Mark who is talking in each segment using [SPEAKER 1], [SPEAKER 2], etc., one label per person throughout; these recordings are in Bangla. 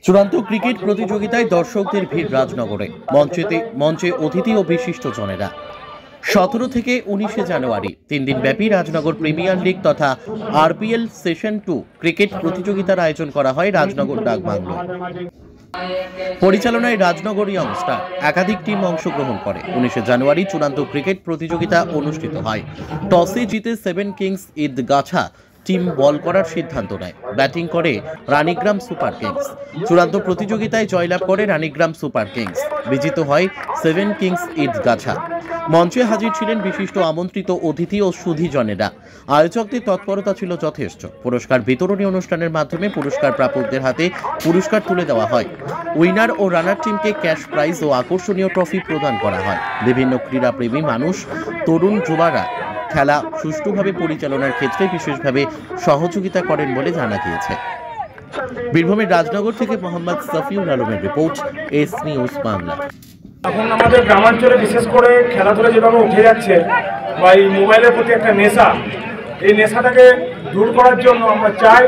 [SPEAKER 1] চূড়ান্ত ক্রিকেট প্রতিযোগিতায় দর্শকদের ভিড় রাজনগরে। মঞ্চে অতিথি ও বিশিষ্টজনেরা। 17 থেকে 19 জানুয়ারি 3 দিন ব্যাপী রাজনগর প্রিমিয়ার লিগ তথা আরপিএল সেশন 2 ক্রিকেট প্রতিযোগিতার আয়োজন করা হয় রাজনগর ডাকবাংলোয়। পরিচালনায় রাজনগর ইয়ংস্টার একাধিক টিম অংশগ্রহণ করে। 19 জানুয়ারি চূড়ান্ত ক্রিকেট প্রতিযোগিতা অনুষ্ঠিত হয়। টসে জিতে 7 কিংস ঈদগাছা টিম বল করার সিদ্ধান্ত নেয়। ব্যাটিং করে রানীগ্রাম সুপার কিংস। চূড়ান্ত প্রতিযোগিতায় জয়লাভ করে রানীগ্রাম সুপার কিংস। বিজিত হয় 7 কিংস ঈদগাছা। মঞ্চে হাজির ছিলেন বিশিষ্ট আমন্ত্রিত অতিথি ও সুধীজনেরা। আয়োজকদের তৎপরতা ছিল যথেষ্ট। পুরস্কার বিতরণী অনুষ্ঠানের মাধ্যমে পুরস্কার প্রাপকদের হাতে পুরস্কার তুলে দেওয়া হয়। উইনার ও রানার টিমকে ক্যাশ প্রাইজ ও আকর্ষণীয় ট্রফি প্রদান করা হয়। বিভিন্ন ক্রীড়াপ্রেমী মানুষ, তরুণ যুবারা খেলা সুষ্ঠুভাবে পরিচালনার ক্ষেত্রে বিশেষভাবে সহযোগিতা করেন বলে জানা গিয়েছে। বীরভূমের রাজনগর থেকে মোহাম্মদ সফিউল আলমের রিপোর্ট, এস নিউজ বাংলা।
[SPEAKER 2] এখন আমাদের গ্রামাঞ্চলে বিশেষ করে খেলাধুলা যেভাবে উঠে যাচ্ছে বা এই মোবাইলের প্রতি একটা নেশা, এই নেশাটাকে দূর করার জন্য আমরা চাই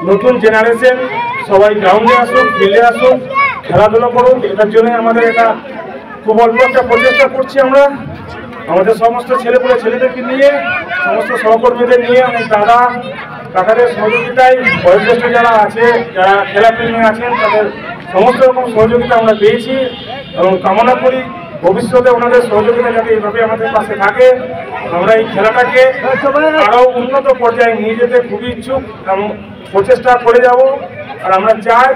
[SPEAKER 2] নতুন জেনারেশন সবাই গ্রাউন্ডে আসুক, ফিল্ডে আসুক, খেলাধুলা করুক। এটার জন্য আমাদের এটা খুব অল্প একটা প্রচেষ্টা করছি আমরা আমাদের সমস্ত ছেলেদেরকে নিয়ে, সমস্ত সহকর্মীদের নিয়ে, এবং কাকাদের সহযোগিতায় বয়োজ্যেষ্ঠ যারা আছে, যারা খেলাপ্রেমী আছেন, তাদের সমস্ত রকম সহযোগিতা আমরা পেয়েছি এবং কামনা করি ভবিষ্যতে ওনাদের সহযোগিতা যাতে এইভাবে আমাদের পাশে থাকে। আমরা এই খেলাটাকে আরও উন্নত পর্যায়ে নিয়ে যেতে খুবই ইচ্ছুক এবং প্রচেষ্টা করে যাব। আর আমরা চাই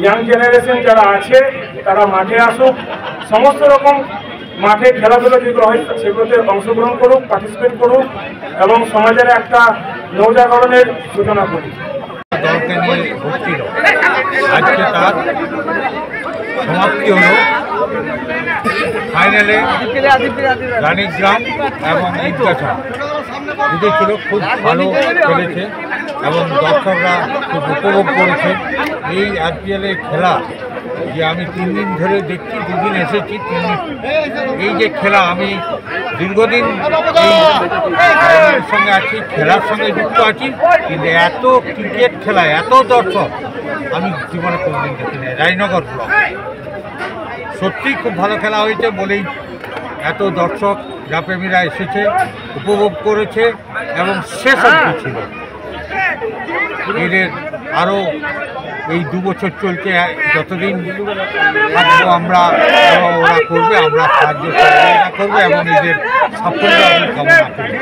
[SPEAKER 2] ইয়াং জেনারেশন যারা আছে তারা মাঠে আসুক, সমস্ত রকম মাঠে খেলাধুলা যেগুলো হয় সেগুলোতে অংশগ্রহণ করুক, পার্টিসিপেট করুক এবং সমাজের একটা নবজাগরণের সূচনা করুক।
[SPEAKER 3] দলকে নিয়ে ঘুরছিল, আজকে তার সমাপ্তি হল। ফাইনালে রানীগ্রাম এবং ঈদগাছা দুটো ছিল, খুব ভালো খেলেছে এবং দর্শকরা খুব উপভোগ করেছে। এই আরপিএলের খেলা যে আমি 3 দিন ধরে দেখছি, 2 দিন এসেছি, 3 দিন এই যে খেলা, আমি দীর্ঘদিন এই সঙ্গে আছি, খেলার সঙ্গে যুক্ত আছি, কিন্তু এত ক্রিকেট খেলা, এত দর্শক আমি জীবনে কোনোদিন দেখিনি। রায়নগর ব্লক সত্যিই খুব ভালো খেলা হয়েছে বলেই এত দর্শক ক্রীড়াপ্রেমীরা এসেছে, উপভোগ করেছে এবং শেষ অবধি ছিল। এদের আরও এই 2 বছর চলছে, যতদিন থাকবো আমরা, ওরা করবে, আমরা সাহায্য করবো এবং এদের সাফল্য আমি কামনা করি।